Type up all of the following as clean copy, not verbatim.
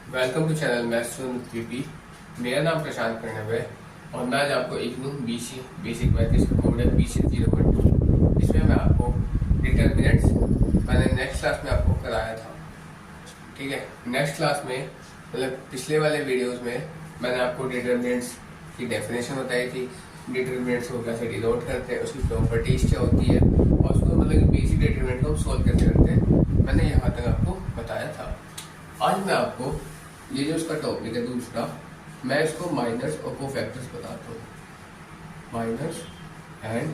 Welcome to channel maths PP. मेरा नाम प्रशांत प्रणव है और मैं आज आपको इग्नू बीसी बेसिक मैथ का कोड है BC 012। इसमें मैं आपको डिटर्मिनेंट्स मैंने नेक्स्ट क्लास में आपको कराया था। ठीक है, नेक्स्ट क्लास में मतलब पिछले वाले वीडियोस में मैंने आपको डिटर्मिनेंट्स की डेफिनेशन बताई थी, डिटर्मिनेंट्स को कैसे डिनोट करते हैं, उसकी प्रॉपर्टीज क्या होती है और उसको मतलब बेसिक डिटर्मिनेंट को हम सोल्व कैसे करते हैं, मैंने यहाँ तक आपको बताया था। आज मैं आपको ये जो उसका टॉपिक है दूसरा, मैं इसको माइनस और कोफैक्टर्स बताता हूँ। माइनस एंड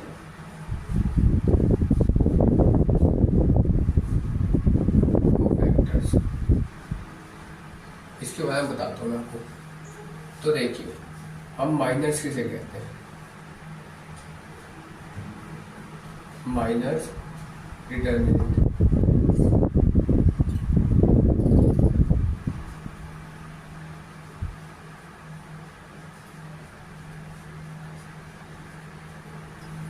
कोफैक्टर्स, इसके बारे में बताता हूँ मैं आपको। तो देखिए, हम माइनस किसे कहते हैं? Minus determinant.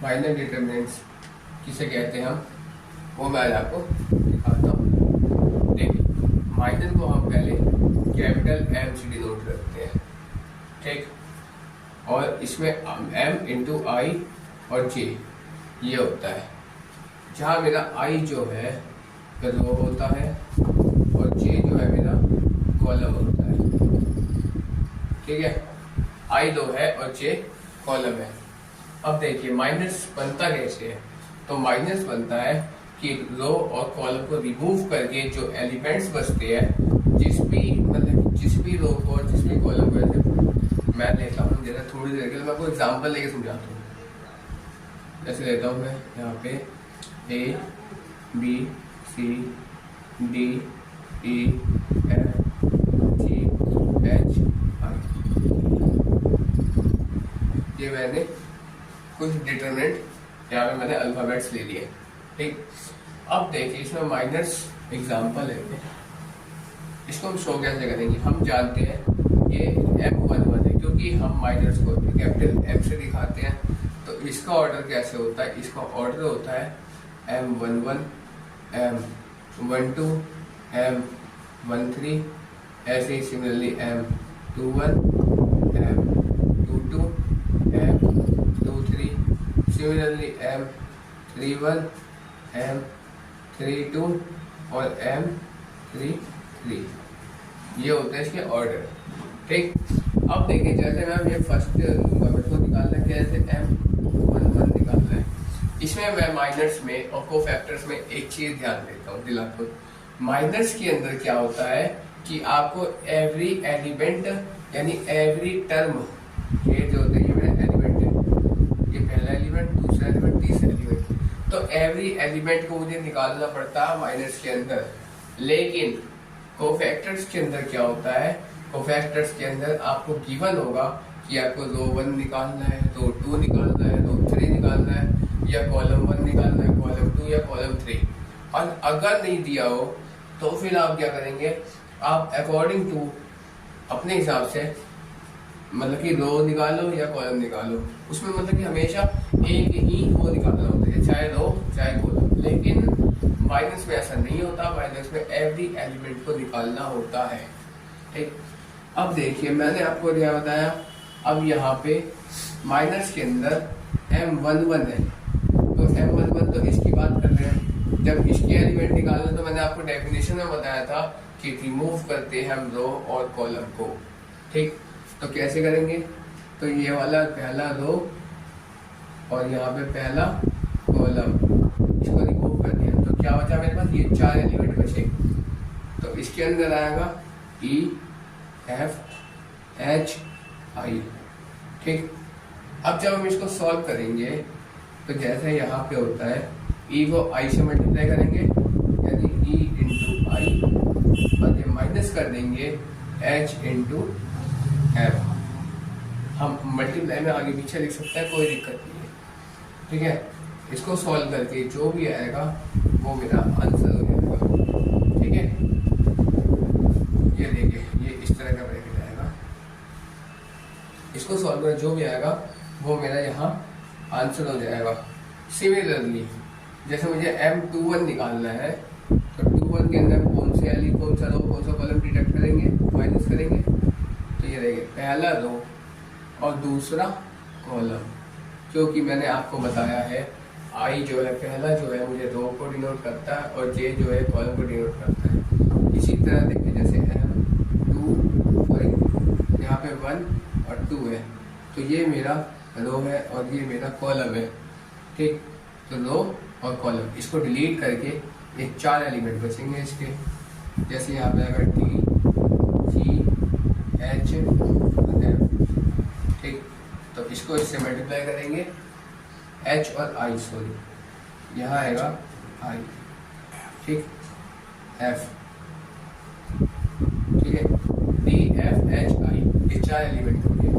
माइनर डिटर्मिनेंट्स किसे कहते हैं हम, वो मैं आपको दिखाता हूँ। देखिए, माइनर को हम पहले कैपिटल M से डिनोट करते हैं, ठीक। और इसमें M इंटू I और J ये होता है, जहाँ मेरा I जो है रो होता है और J जो है मेरा कॉलम होता है। ठीक है, I दो है और J कॉलम है। अब देखिए माइनस बनता कैसे है? तो माइनस बनता है कि रो और कॉलम को रिमूव करके जो एलिमेंट्स बचते हैं, जिस भी रो को और जिस भी कॉलम को, ऐसे मैं लेता हूँ जैसे थोड़ी देर के लिए मैं आपको एग्जांपल लेके समझाता हूँ। जैसे लेता हूँ मैं यहाँ पे A B C D E F G H I, ये मैंने कुछ डिटरमिनेंट यहाँ पे मैंने अल्फाबेट्स ले लिए, ठीक। अब देखिए इसमें माइनस एग्जांपल है, इसको हम शो कैसे करेंगे? हम जानते हैं ये M11 है, क्योंकि हम माइनस को कैपिटल M से दिखाते हैं। तो इसका ऑर्डर कैसे होता है? इसका ऑर्डर होता है M11, M12, M13, ऐसे ही similarly M21, M22, M23, similarly M31, M32 और M33, ये होते हैं इसके ऑर्डर, ठीक। अब देखिए जैसे मैं ये फर्स्ट लूंगा, मेरे को निकालना है कैसे M11 निकालना है। इसमें मैं माइनस में और कोफैक्टर्स में एक चीज ध्यान देता हूँ, दिलाता हूँ। माइनस के अंदर क्या होता है कि आपको एवरी एलिमेंट यानी एवरी टर्म, ये जो होते हैं ये मेरा एलिमेंट है, ये पहला एलिमेंट, दूसरा एलिमेंट, तीसरा एलिमेंट, तो एवरी एलिमेंट को मुझे निकालना पड़ता है माइनस के अंदर। लेकिन कोफैक्टर्स के अंदर क्या होता है? कोफैक्टर्स के अंदर आपको गिवन होगा कि आपको रो 1 निकालना है, रो 2 निकालना है, रो 3 निकालना है, या कॉलम 1 निकालना है, कॉलम 2 या कॉलम 3। और अगर नहीं दिया हो तो फिर आप क्या करेंगे? आप अकॉर्डिंग टू अपने हिसाब से मतलब कि रो निकालो या कॉलम निकालो, उसमें मतलब कि हमेशा एक ही वो निकालना होता है, चाहे रो चाहे कॉलम। लेकिन माइनस में ऐसा नहीं होता, माइनस में एवरी एलिमेंट को निकालना होता है, ठीक। अब देखिए मैंने आपको क्या बताया, अब यहाँ पे माइनस के अंदर M11 है, तो M11 तो इसकी बात कर रहे हैं। जब इसके एलिमेंट निकालना तो मैंने आपको डेफिनेशन में बताया था कि रिमूव करते हैं हम रो और कॉलम को, ठीक। तो कैसे करेंगे? तो ये वाला पहला रो और यहाँ पे पहला कॉलम, इसको रिमूव कर दिया तो क्या बचा मेरे पास? ये 4 एलिमेंट बचे। तो इसके अंदर आएगा E F H I, ठीक। अब जब हम इसको सॉल्व करेंगे तो जैसे यहाँ पे होता है E को I से मल्टीप्लाई करेंगे यानी E इंटू I, और ये माइनस कर देंगे H इंटू F। हम मल्टीप्लाई में आगे पीछे लिख सकते हैं, कोई दिक्कत नहीं है, ठीक है। इसको सॉल्व करके जो भी आएगा वो मेरा आंसर हो जाएगा, ठीक है। ये देखिए ये इस तरह का ब्रैकेट आएगा, इसको सॉल्व कर जो भी आएगा वो मेरा यहाँ आंसर हो जाएगा। सिमिलरली जैसे मुझे M21 निकालना है, तो 21 के अंदर कौन सा रो कौन सा कॉलम डिटेक्ट करेंगे? माइनस पहला रो और दूसरा कॉलम, क्योंकि मैंने आपको बताया है आई जो है पहला जो है मुझे रो को डिनोट करता है और जे जो है कॉलम को डिनोट करता है। इसी तरह देखिए जैसे M2 और यहाँ पे 1 और 2 है, तो ये मेरा रो है और ये मेरा कॉलम है, ठीक। तो रो और कॉलम इसको डिलीट करके ये 4 एलिमेंट बचेंगे इसके, जैसे यहाँ पे अगर D, G, H, M, ठीक। तो इसको इससे मल्टीप्लाई करेंगे H और I, सॉरी यहाँ आएगा I, ठीक, F, ठीक है, D, F, H, I, ये 4 एलिमेंट होंगे।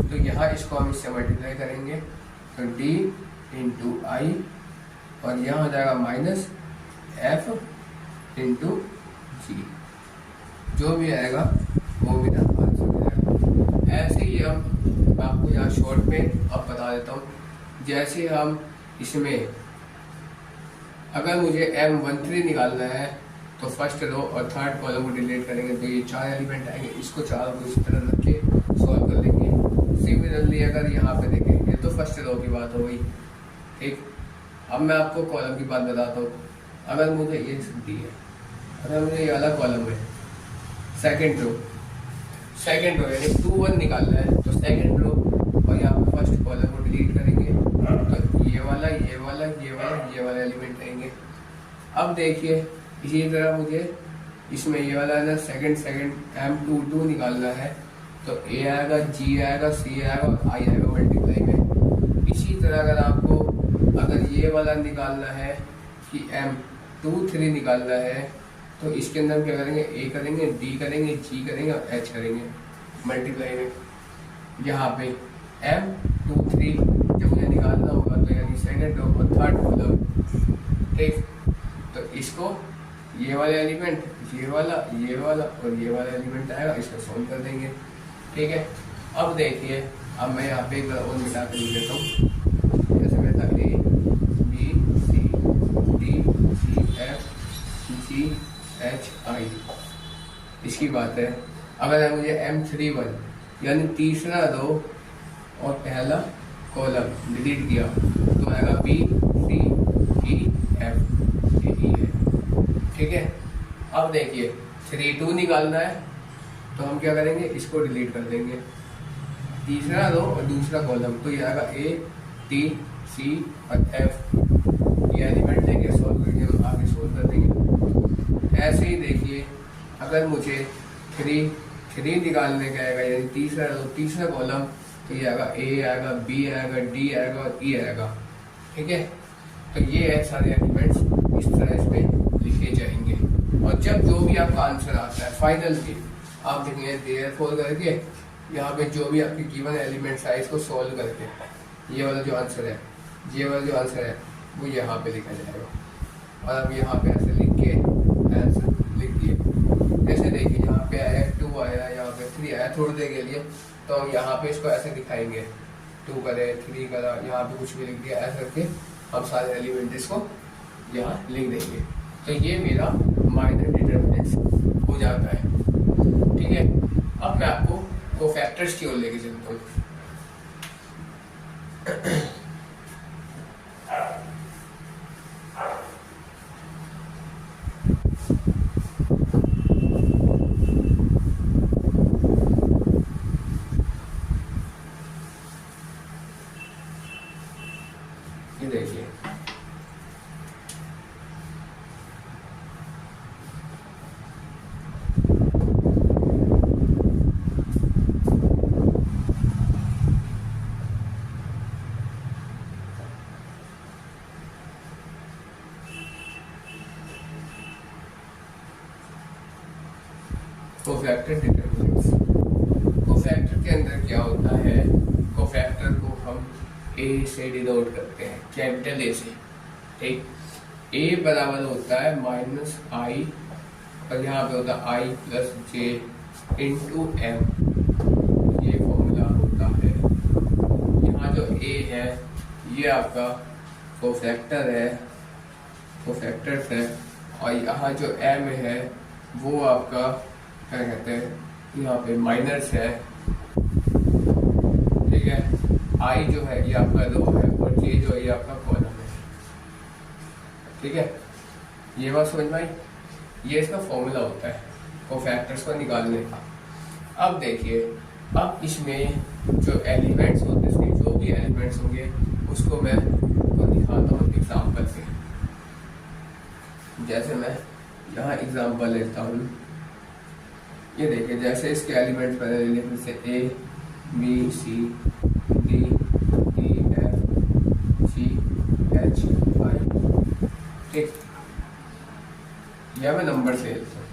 तो यहाँ इसको हम इससे मल्टीप्लाई करेंगे तो D इंटू I और यहाँ हो जाएगा माइनस F इंटू G, जो भी आएगा वो मेरा आंसर हो जाएगा। ऐसे ही हम आपको यहाँ शॉर्ट में अब बता देता हूँ, जैसे हम इसमें अगर मुझे M13 निकालना है तो फर्स्ट रो और थर्ड कॉलम को डिलीट करेंगे तो ये 4 एलिमेंट आएंगे, इसको 4 को इस तरह रख के सॉल्व कर लेंगे। सिमिलरली अगर यहाँ पे देखें, ये तो फर्स्ट रो की बात हो गई, ठीक। अब मैं आपको कॉलम की बात बताता हूँ। अगर मुझे ये दी है, अगर मुझे ये वाला कॉलम है सेकेंड रो यानी 2 1 निकालना है तो सेकेंड रो और यहाँ पे फर्स्ट कॉलम को डिलीट करेंगे तो ये वाला एलिमेंट रहेंगे। अब देखिए इसी तरह मुझे इसमें ये वाला ना सेकंड M22 निकालना है तो A आएगा, G आएगा, C आएगा और I आएगा मल्टीप्लाई में। इसी तरह अगर ये वाला निकालना है कि M23 निकालना है तो इसके अंदर क्या करेंगे, A करेंगे, D करेंगे, G करेंगे और H करेंगे मल्टीप्लाई में। यहाँ पे M23 जब मुझे निकालना होगा तो यानी सेकंड रो और थर्ड कॉलम, ठीक। तो इसको ये वाला एलिमेंट, ये वाला और ये वाला एलिमेंट आएगा, इसको सोल्व कर देंगे, ठीक है। अब देखिए, अब मैं यहाँ पे एक बार और मिटा कर लिख देता हूँ। जैसे मैं था A B C D E F G H I, इसकी बात है। अगर मुझे M31 यानी तीसरा रो और पहला कॉलम डिलीट किया तो आएगा B C E F, ये E है, ठीक है। अब देखिए 3 2 निकालना है तो हम क्या करेंगे, इसको डिलीट कर देंगे, तीसरा रो और दूसरा कॉलम, तो ये आएगा A T C और F, ये एलिमेंट लेंगे, सॉल्व करके हम आगे सोल्व कर देंगे। ऐसे ही देखिए अगर मुझे 3 निकालने का आएगा यानी तीसरा रो तीसरा कॉलम, तो ये आएगा A आएगा, B आएगा, D आएगा और E आएगा, ठीक है। तो ये है सारे एलिमेंट्स इस तरह इसमें लिखे जाएंगे। और जब जो भी आपका आंसर आता है फाइनल के, आप देखेंगे देयरफॉर करके यहाँ पे जो भी आपके गिवन एलिमेंट्स है इसको सॉल्व करके ये वाला जो आंसर है वो यहाँ पे लिखा जाएगा। और अब यहाँ पे ऐसे लिख के आंसर लिख दिए। जैसे देखिए यहाँ पे आया 2 आया, यहाँ पे 3 आया थोड़ी देर के लिए, तो हम यहाँ पे इसको ऐसे दिखाएंगे, 2 करे 3 करा, यहाँ पे कुछ भी लिख दिया, ऐसे करके हम सारे एलिमेंट इसको यहाँ लिख देंगे। तो ये मेरा माइनर डिटरमिनेंट्स हो जाता है, ठीक है। अब मैं आपको कोफैक्टर्स की ओर लेके चलता हूँ। ये देखिए कोफैक्टर डिटरमिनेंट्स। कोफैक्टर के अंदर क्या होता है, कोफैक्टर को हम ए से डिनोट करते हैं, कैपिटल ए से, ठीक। ए बराबर होता है -i और यहाँ पे होता है i + j × m, ये फॉर्मूला होता है। यहाँ जो ए है ये आपका कोफैक्टर है, कोफैक्टर्स है, और यहाँ जो m है वो आपका क्या कहते हैं, यहाँ पे माइनर्स है, है, आई जो है ये आपका रो है और जे जो है ये आपका कॉलम है। ठीक है, ये बात समझ में आई। ये इसका फॉर्मूला होता है कोफैक्टर्स को निकालने का। अब देखिए, अब इसमें जो एलिमेंट्स होते हैं, इसके जो भी एलिमेंट्स होंगे उसको मैं दिखाता हूँ एग्जाम्पल से। जैसे मैं यहाँ एग्जाम्पल लेता हूँ, ये देखिए जैसे इसके एलिमेंट्स पहले ले लें, जैसे A B C D E F G H I. ठीक, या मैं नंबर से लेता हूँ।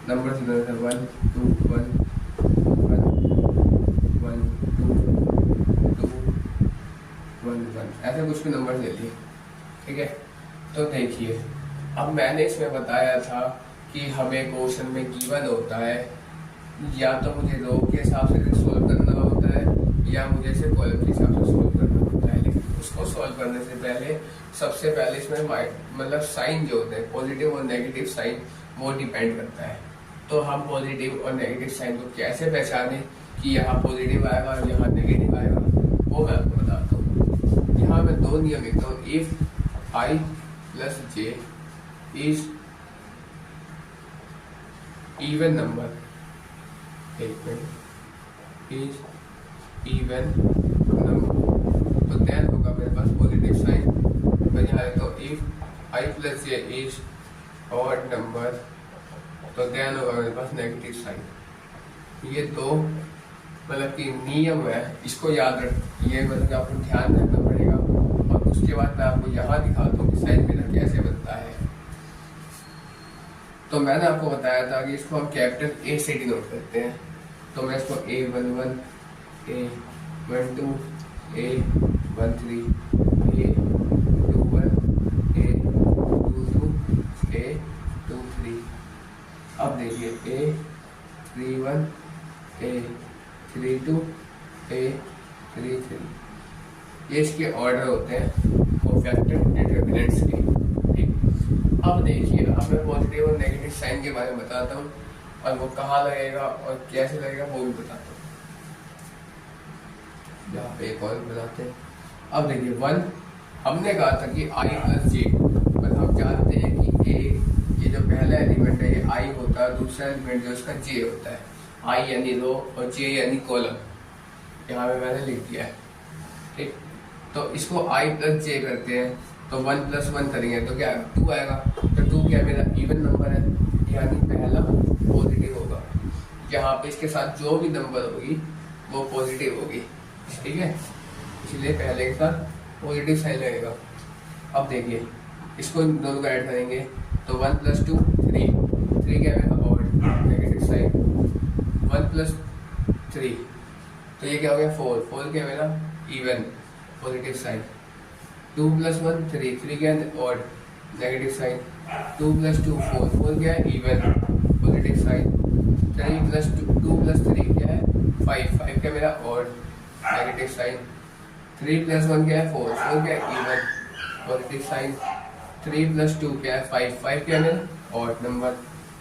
नंबर से 1 2 1 1 1 2 2 1 1, ऐसे कुछ भी नंबर ले लिए। ठीक है, तो देखिए अब मैंने इसमें बताया था कि हमें क्वेश्चन में गिवन होता है, या तो मुझे रो के हिसाब से सोल्व करना होता है या मुझे इसे कॉलम के हिसाब से सोल्व करना होता है। लेकिन उसको सोल्व करने से पहले सबसे पहले इसमें मतलब साइन जो होते हैं, पॉजिटिव और नेगेटिव साइन, वो डिपेंड करता है। तो हम पॉजिटिव और नेगेटिव साइन को कैसे पहचाने कि यहाँ पॉजिटिव आएगा और यहाँ नेगेटिव आएगा, वो मैं आपको बताता हूँ। यहाँ मैं दो नियम लिखता हूँ। If I plus J is even number, एक मिनट, इज इवन नंबर, तो देन होगा मेरे पास पॉजिटिव साइन। मैं यहाँ लिखता हूँ if I plus J is odd number, तो देन होगा मेरे पास नेगेटिव साइन। ये दो मतलब कि नियम है, इसको याद रख, ये मतलब आपको ध्यान रखना पड़ेगा। और उसके बाद मैं आपको यहाँ दिखाता हूँ कि साइन मिरर कैसे बनता है। तो मैंने आपको बताया था कि इसको हम कैपिटल ए से डिनोट करते हैं। तो मैं इसको A11 A12 A13 A21 A22 A23। अब देखिए A31 A32 A33, ये इसके ऑर्डर होते हैं कोफैक्टर डिटरमिनेंट्स के। ठीक, अब देखिए अब मैं पॉजिटिव और नेगेटिव साइन के बारे में बताता हूँ और वो कहाँ लगेगा और कैसे लगेगा वो भी बताता हूँ। यहाँ पे एक और बताते हैं। अब देखिए 1, हमने कहा था कि i प्लस जे, मतलब हम जानते हैं कि a, ये जो पहला एलिमेंट है ये i होता है, दूसरा एलिमेंट जो उसका j होता है। i यानी रो और j यानी कॉलम, यहाँ पे मैंने लिख दिया है। ठीक, तो इसको i प्लस जे करते हैं, तो 1 प्लस 1 करेंगे तो क्या आएगा, 2 आएगा। तो 2 क्या मेरा इवन नंबर है, यानी पहला पॉजिटिव होगा। यहाँ पे इसके साथ जो भी नंबर होगी वो पॉजिटिव होगी। ठीक है, इसलिए पहले के साथ पॉजिटिव साइन लगेगा। अब देखिए इसको दोनों को ऐड करेंगे तो 1 प्लस 2 3, 3 क्या है ऑड, नेगेटिव साइन। 1 प्लस 3 तो ये क्या हो गया 4, 4 क्या मेरा इवन, पॉजिटिव साइन। 2 प्लस 1 3, 3 क्या है ऑड, नेगेटिव साइन। 2 प्लस 2 4, 4 क्या है even, positive sign. 3 plus 2 plus 3 क्या है 5, 5 क्या मेरा ऑड, नेगेटिव साइन। 3 प्लस 1 क्या है 4, 4 क्या है इवन, पॉजिटिव साइन। 3 प्लस 2 क्या है 5, 5 क्या है odd number,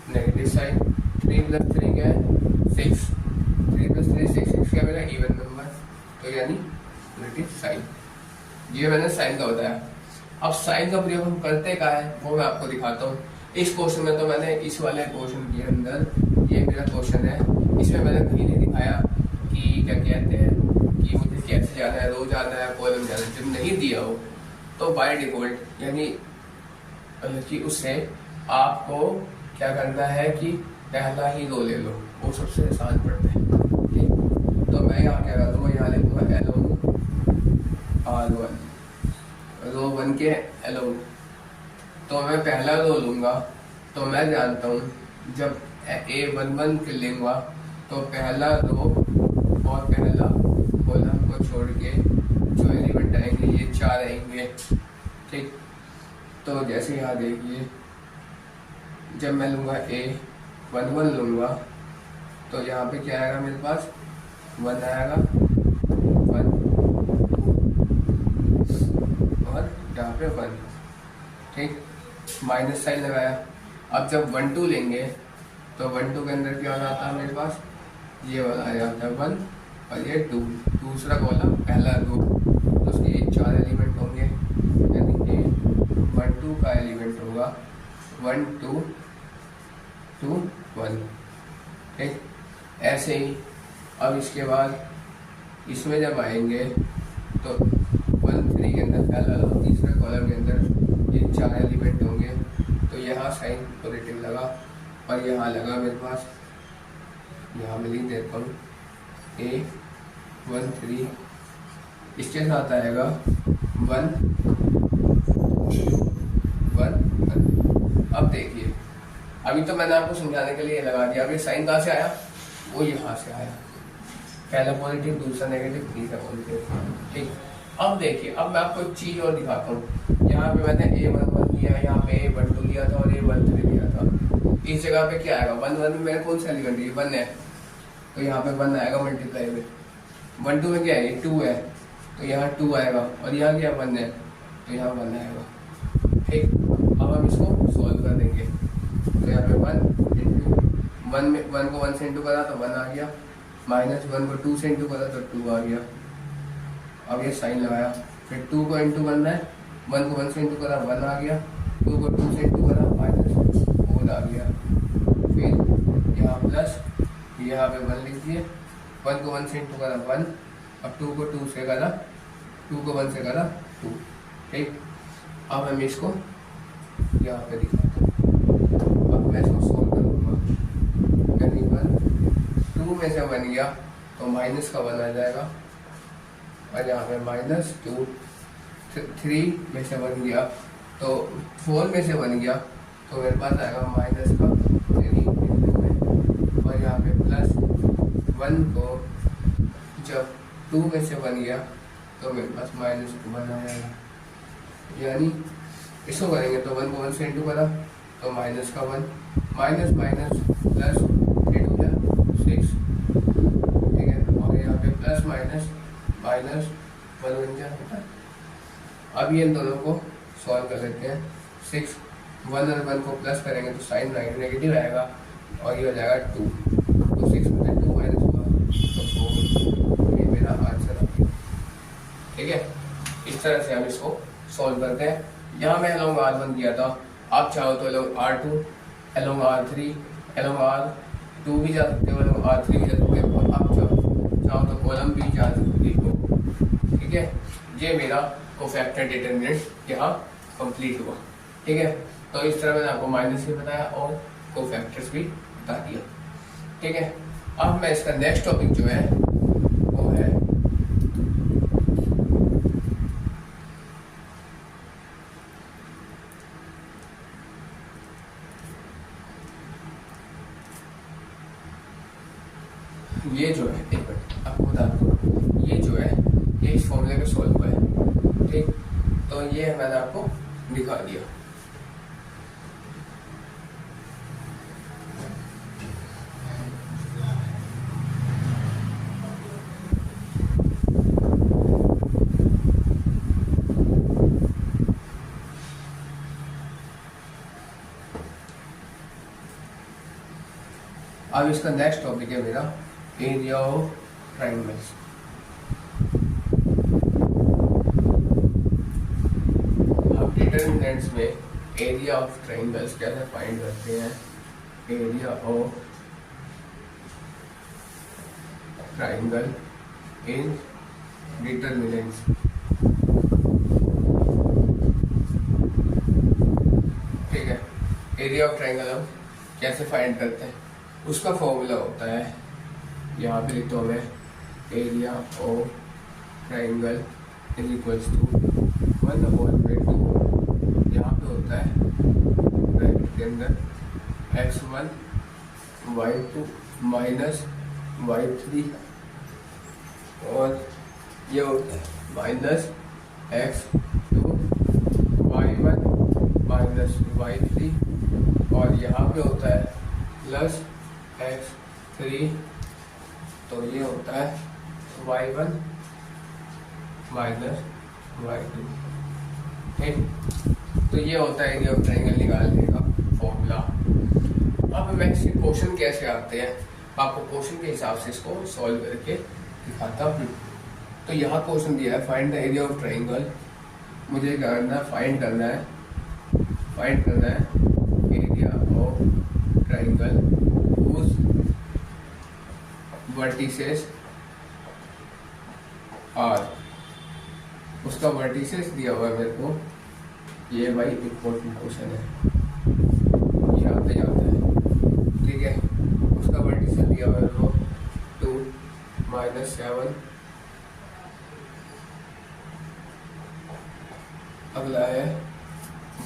negative sign. 3 plus 3 क्या है 6, 3 प्लस 3 6, 6 क्या मेरा इवन नंबर, तो यानी पॉजिटिव साइन। ये मैंने साइन का बताया। अब साइन का प्रयोग हम करते क्या है वो मैं आपको दिखाता हूँ। इस क्वेश्चन में तो मैंने इस वाले क्वेश्चन के अंदर, ये मेरा क्वेश्चन है, इसमें मैंने कहीं नहीं दिखाया कि क्या कहते हैं कि मुझे कैसे जाना है, रो जाना है, कॉलम जाना है। जब नहीं दिया हो तो बाय डिफॉल्ट यानी कि उससे आपको क्या करना है कि पहला ही रो ले लो, वो सबसे आसान पड़ता है। ठीक, तो मैं यहाँ क्या कर दूँगा, यहाँ लिखूँगा L1 R1, रो 1 के L1। तो मैं पहला रो लूँगा, तो मैं जानता हूँ जब A11 के लूँगा तो पहला रो और पहला कॉलम को छोड़ के जो एलिमेंट आएंगे ये 4 आएंगे। ठीक, तो जैसे यहाँ देखिए जब मैं लूँगा A11 लूँगा तो यहाँ पे क्या आएगा मेरे पास 1 आएगा, 1 और यहाँ पे 1। ठीक, माइनस साइन लगाया। अब जब 1 2 लेंगे तो 1 2 के अंदर क्या आता है मेरे पास, ये वाला आ जाता है 1 और ये 2, दूसरा कॉलम पहला 2, तो उसके ये 4 एलिमेंट होंगे, यानी ये 1 2 का एलिमेंट होगा 1 2 2 1, ठीक। ऐसे ही अब इसके बाद इसमें जब आएंगे तो 1 3 के अंदर पहला तीसरे कॉलम के अंदर ये 4 एलिमेंट होंगे, तो यहाँ साइन पॉजिटिव लगा और यहाँ लगा मेरे पास, यहाँ मैं लिख देता हूँ A 1 3, इसके साथ आएगा 1 2 1 1। अब देखिए, अभी तो मैंने आपको समझाने के लिए लगा दिया, अभी साइन कहाँ से आया, वो यहाँ से आया, पहला पॉजिटिव दूसरा नेगेटिव तीसरा पॉजिटिव, ठीक। अब देखिए, अब मैं आपको एक चीज और दिखाता हूँ, यहाँ पे मैंने A11 लिया, यहाँ पे A12 लिया था और A13 लिया था, इस जगह पे क्या आएगा, 1 1 में मेरा कौन सा एलिमेंट है, 1 है, तो यहाँ पे 1 आएगा मल्टीप्लाई में, 1 2 में क्या है, 2 है, तो यहाँ 2 आएगा, और यहाँ क्या 1 है, तो यहाँ 1 आएगा, ठीक। अब हम इसको सॉल्व कर देंगे, तो यहाँ पे 1 इंटू 1 में 1 को 1 से इंटू करा तो 1 आ गया, माइनस 1 को 2 से इंटू करा तो 2 आ गया। अब ये साइन लगाया, फिर 2 को इंटू करना है, 1 को 1 से इंटू करा 1 आ गया, 2 को 2 से इंटू करा माइनस 4 आ गया, फिर यहाँ प्लस, यहाँ पे 1 लिख दिए, 1 को 1 से इंटू करा 1, अब 2 को 2 से करा, 2 को 1 से करा 2, ठीक। अब हम इसको यहाँ पे दिखाते हैं, अब मैं इसको सोल्व करूँगा, यानी 1 2 में से 1 गया तो माइनस का 1 आ जाएगा, और यहाँ पे माइनस 2 3 में से 1 गया तो 4 में से 1 गया तो मेरे पास आएगा माइनस का 3 में, और यहाँ पे प्लस 1 को जब 2 में से 1 गया तो मेरे पास माइनस 2 1 आ जाएगा, यानी इसको करेंगे तो 1 को 1 से इंटू करा तो माइनस का 1, माइनस माइनस प्लस 8 हो गया 6, ठीक है, और यहाँ पे प्लस माइनस माइनस 1 बन गया होता है। अब ये इन दोनों को सॉल्व कर लेते हैं, 6 1 और 1 को प्लस करेंगे तो साइन नेगेटिव आएगा और ये हो जाएगा 2, तो 6 में 2 माइनस हुआ तो 4, ये मेरा आंसर आ गया, ठीक है। इस तरह से हम इसको सॉल्व करते हैं। यहाँ मैं अलोंग R1 किया था, आप चाहो तो along R2, along R3, along R2 भी जा सकते हो, अलोंग R3 भी जा सकते हो, आप चाहो तो कॉलम भी जा सकते हो, ठीक है। ये मेरा कोफैक्टर डिटरमिनेंट यहाँ कंप्लीट हुआ, ठीक है। तो इस तरह मैंने आपको माइनस भी बताया और कोफैक्टर्स भी बता दिया, ठीक है। अब मैं इसका नेक्स्ट टॉपिक जो है वो है ये जो है, एक मिनट आपको बता दूँ, ये जो है ये इस फॉर्मूले में सॉल्व हुआ है, ठीक। तो ये मैंने आपको दिखा दिया, अब इसका नेक्स्ट टॉपिक है मेरा एरिया ऑफ ट्राइंगल्स। अब डिटरमिनेंट्स में एरिया ऑफ ट्राइंगल्स कैसे फाइंड करते हैं, area of triangle in determinants, ठीक है। एरिया ऑफ ट्राइंगल हम कैसे फाइंड करते हैं, उसका फॉर्मूला होता है, यहाँ पे लिखता हूँ मैं, area of triangle is equals to 1/2, यहाँ पे होता है ब्रैकेट के अंदर x1 y2 माइनस y3, और ये होता है minus x2 y1 minus y3, और यहाँ पे होता है प्लस x3, तो ये होता है y1 माइनस y2, ठीक। तो ये होता है एरिया ऑफ ट्राइंगल निकालने का फॉर्मूला। अब अब मैं इसके क्वेश्चन कैसे आते हैं, आपको क्वेश्चन के हिसाब से इसको सॉल्व करके दिखाता हूँ। तो यहाँ क्वेश्चन दिया है find the area of triangle. मुझे करना है फाइंड करना है area of triangle whose vertices are. उसका वर्टिसेस दिया हुआ है मेरे को, ये भाई इम्पोर्टेंट क्वेश्चन है, ये आते जाता है, ठीक है। उसका वर्टिसेस दिया हुआ है मेरे को 2 -7, अगला है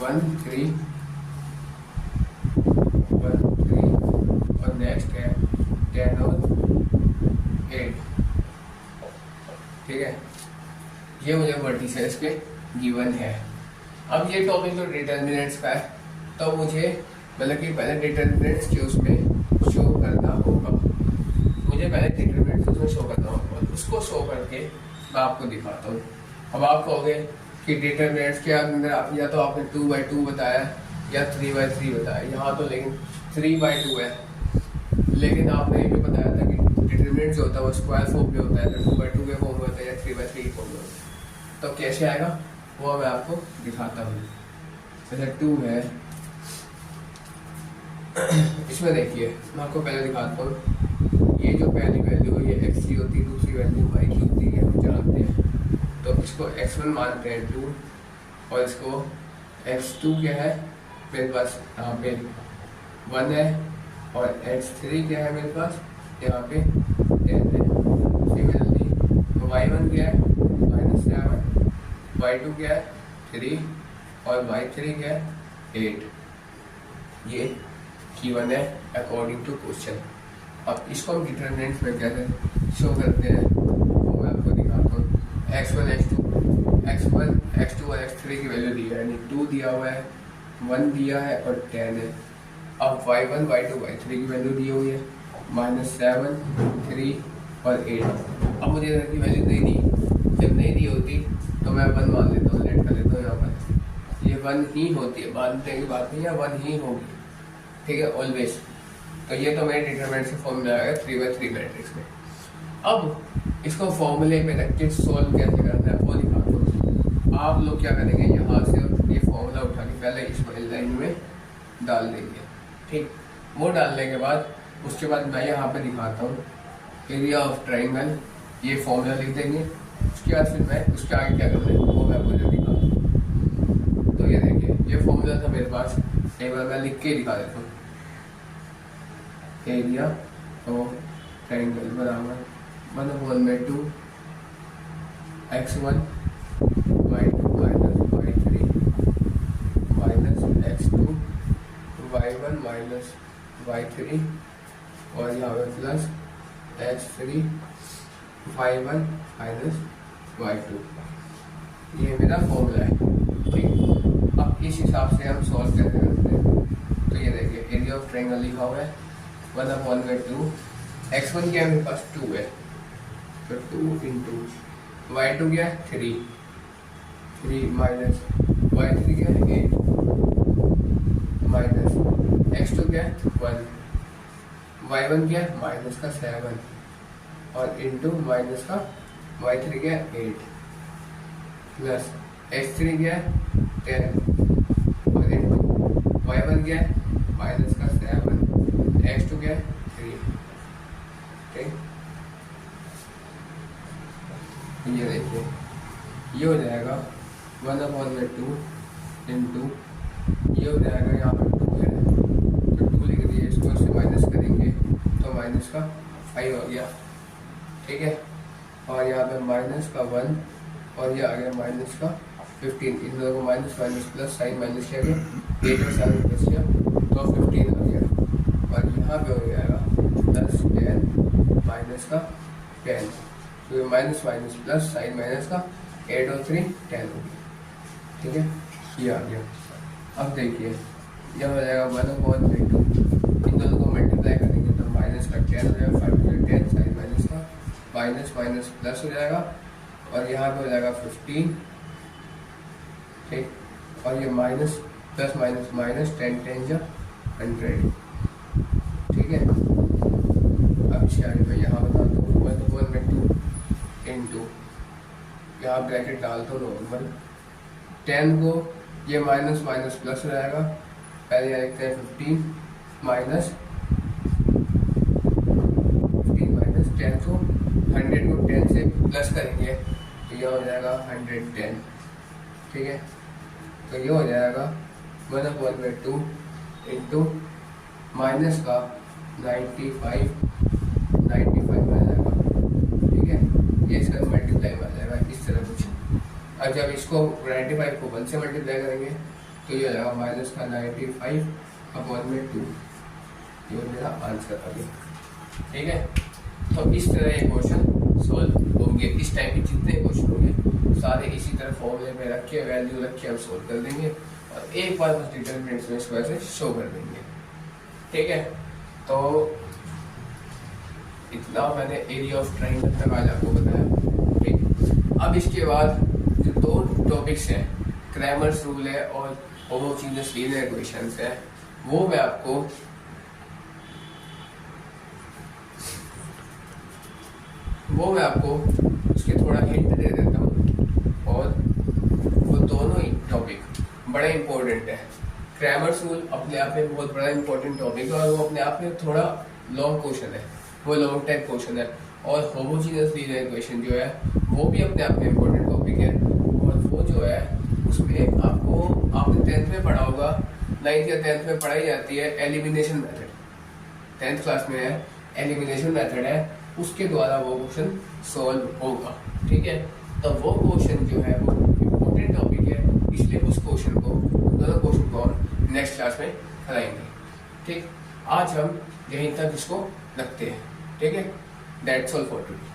1 3 और नेक्स्ट है 10 और 8, ठीक है। ये मुझे वर्टिसेस के गिवन है। अब ये टॉपिक तो डिटर्मिनेंट्स का है, तो मुझे मतलब कि पहले डिटर्मिनेंट्स के उसमें शो करना होगा, उसको शो करके मैं आपको दिखाता हूँ। अब आप कहोगे कि डिटर्मिनेंट्स के अंदर या तो आपने 2/2 बताया या 3/3 बताया, यहाँ तो लेकिन 3/2 है, लेकिन आपने ये भी बताया था कि डिटर्मिनेंट जो होता है वो स्क्वायर फॉर्म में होता है, 2/2 के फॉर्म में होता है या 3/3 के फॉर्म में होता है। तो कैसे आएगा वो मैं आपको दिखाता हूँ। जैसे 2 है, इसमें देखिए मैं आपको पहले दिखाता हूँ। ये जो पहली वैल्यू है ये x होती है, दूसरी वैल्यू y की होती है, हम जानते हैं। तो इसको x1 मानते हैं 2, और इसको x2 क्या है मेरे पास यहाँ पे 1 है, और x3 क्या है मेरे पास यहाँ पे 10 है। सिमिलरली y1 क्या है -7, y2 क्या है 3 और y3 क्या है 8। ये गिवन है अकॉर्डिंग टू क्वेश्चन। अब इसको हम डिटरमिनेंट्स में कैसे शो करते हैं वो मैं आपको दिखाता हूँ। x1 x2 और x3 की वैल्यू दी है, यानी 2 दिया हुआ है, 1 दिया है और 10 है। अब y1 y2 y3 की वैल्यू दी हुई है -7 3 और 8। अब मुझे इधर की वैल्यू नहीं दी, जब नहीं दी होती तो मैं 1 मान लेता हूँ, लेट कर लेता हूँ यहाँ पर। ये 1 ही होती है, मानने की बात नहीं है, 1 ही होगी, ठीक है, ऑलवेज। तो ये तो मेरे डिटरमिनेंट से फॉर्मूला आएगा 3/3 मैट्रिक्स में। अब इसको फॉर्मूले पे रख के सोल्व कैसे करना है वो दिखाता हूँ। आप लोग क्या करेंगे, यहाँ से ये फॉर्मूला उठा के पहले इस लाइन में डाल देंगे, ठीक। वो डालने के बाद उसके बाद मैं यहाँ पे दिखाता हूँ एरिया ऑफ ट्राइंगल, ये फॉर्मूला लिख देंगे। उसके बाद फिर मैं उसके आगे क्या करना है वो मैं आपको दिखाता हूँ। तो ये देखिए ये फॉर्मूला था मेरे पास, एक बार मैं लिख के दिखा देता हूँ। एरिया ऑफ ट्राइंगल बराबर 1/2 x1 y2 y3 x2 y1 y3 और यहाँ पे प्लस x3 y1 y2। ये मेरा फॉर्मूला है, ठीक। अब इस हिसाब से हम सॉल्व कैसे करते हैं। तो ये देखिए एरिया ऑफ ट्राइंगल लिखा हुआ है 1/2 x1 क्या है मेरे पास 2 है, तो 2 इंटू y2 क्या है 3 माइनस y3 क्या है 8 माइनस x2 क्या है 1, y1 क्या है माइनस का 7 और इंटू माइनस का y3 क्या है 8 प्लस x3 क्या है 10 और इंटू y1 क्या है माइनस का 7, x2 क्या है 3, ठीक। ये देखिए ये हो जाएगा 1/2 इंटू ये हो जाएगा यहाँ पर 2 है तो 2 लिख दिए, इसको इससे माइनस करेंगे तो माइनस का 5 हो गया, ठीक है। और यहाँ पे माइनस का 1 और ये आ गया माइनस का 15, इन दोनों को minus minus plus sign minus किया गया, 8 और 7 प्लस किया तो 15 आ गया। और यहाँ पे हो जाएगा प्लस 10 माइनस का 10, तो minus minus plus sign minus का 8 और 3 10 हो गया, ठीक है। ये आ गया। अब देखिए यह हो जाएगा 1/2, इन दोनों को मल्टीप्लाई करेंगे तो माइनस का 10 हो जाएगा, 5 10 साइन माइनस का माइनस माइनस प्लस हो जाएगा और यहाँ पे हो जाएगा 15, ठीक। और ये माइनस प्लस माइनस माइनस 10 10 जा 100, यहाँ ब्रैकेट डाल दो नॉर्मल, 10 को ये माइनस माइनस प्लस हो जाएगा, पहले यहाँ लिखते हैं 15 माइनस 10 को 100 को 10 से प्लस करेंगे तो ये हो जाएगा 110, ठीक है। तो ये हो जाएगा 1/2 इंटू माइनस का 95 आ जाएगा, ठीक है। ये इसका मल्टीप्लाई आ जाएगा इस तरह कुछ। अब जब इसको 95 को 1 से मल्टीप्लाई करेंगे तो ये हो जाएगा माइनस का 95/2, ये मेरा आंसर आ गया, ठीक है। तो इस तरह ये क्वेश्चन सोल्व होंगे, इस टाइप के जितने क्वेश्चन होंगे सारे इसी तरह फॉर्मूले में रख के वैल्यू रख के हम सोल्व कर देंगे और एक बार बस डिटरमिनेंट्स में इसको ऐसे शो कर देंगे, ठीक है। तो इतना मैंने एरिया ऑफ ट्रायंगल तक आज आपको बताया, ठीक। अब इसके बाद जो 2 टॉपिक्स हैं, क्रैमर्स रूल है और होमोजेनियस लीनियर इक्वेशंस है, वो मैं आपको उसके थोड़ा हिंट दे देता हूँ। और वो दोनों ही टॉपिक बड़ा इंपॉर्टेंट है। क्रैमर्स रूल अपने आप में बहुत बड़ा इंपॉर्टेंट टॉपिक है और वो अपने आप में थोड़ा लॉन्ग क्वेश्चन है, वो लॉन्ग टाइप क्वेश्चन है। और होमोजेनियस लीनियर इक्वेशन जो है वो भी अपने आप में इंपॉर्टेंट टॉपिक है। और वो जो है उसमें आपने 10th में पढ़ा होगा, 9th या 10th में पढ़ाई जाती है एलिमिनेशन मेथड, 10th क्लास में है एलिमिनेशन मेथड है, उसके द्वारा वो क्वेश्चन सॉल्व होगा, ठीक है। तो वो क्वेश्चन जो है वो इम्पोर्टेंट टॉपिक है, इसलिए उस क्वेश्चन को दोनों क्वेश्चन को हम नेक्स्ट क्लास में कराएंगे, ठीक। आज हम यहीं तक इसको रखते हैं, ठीक है। That's all for today.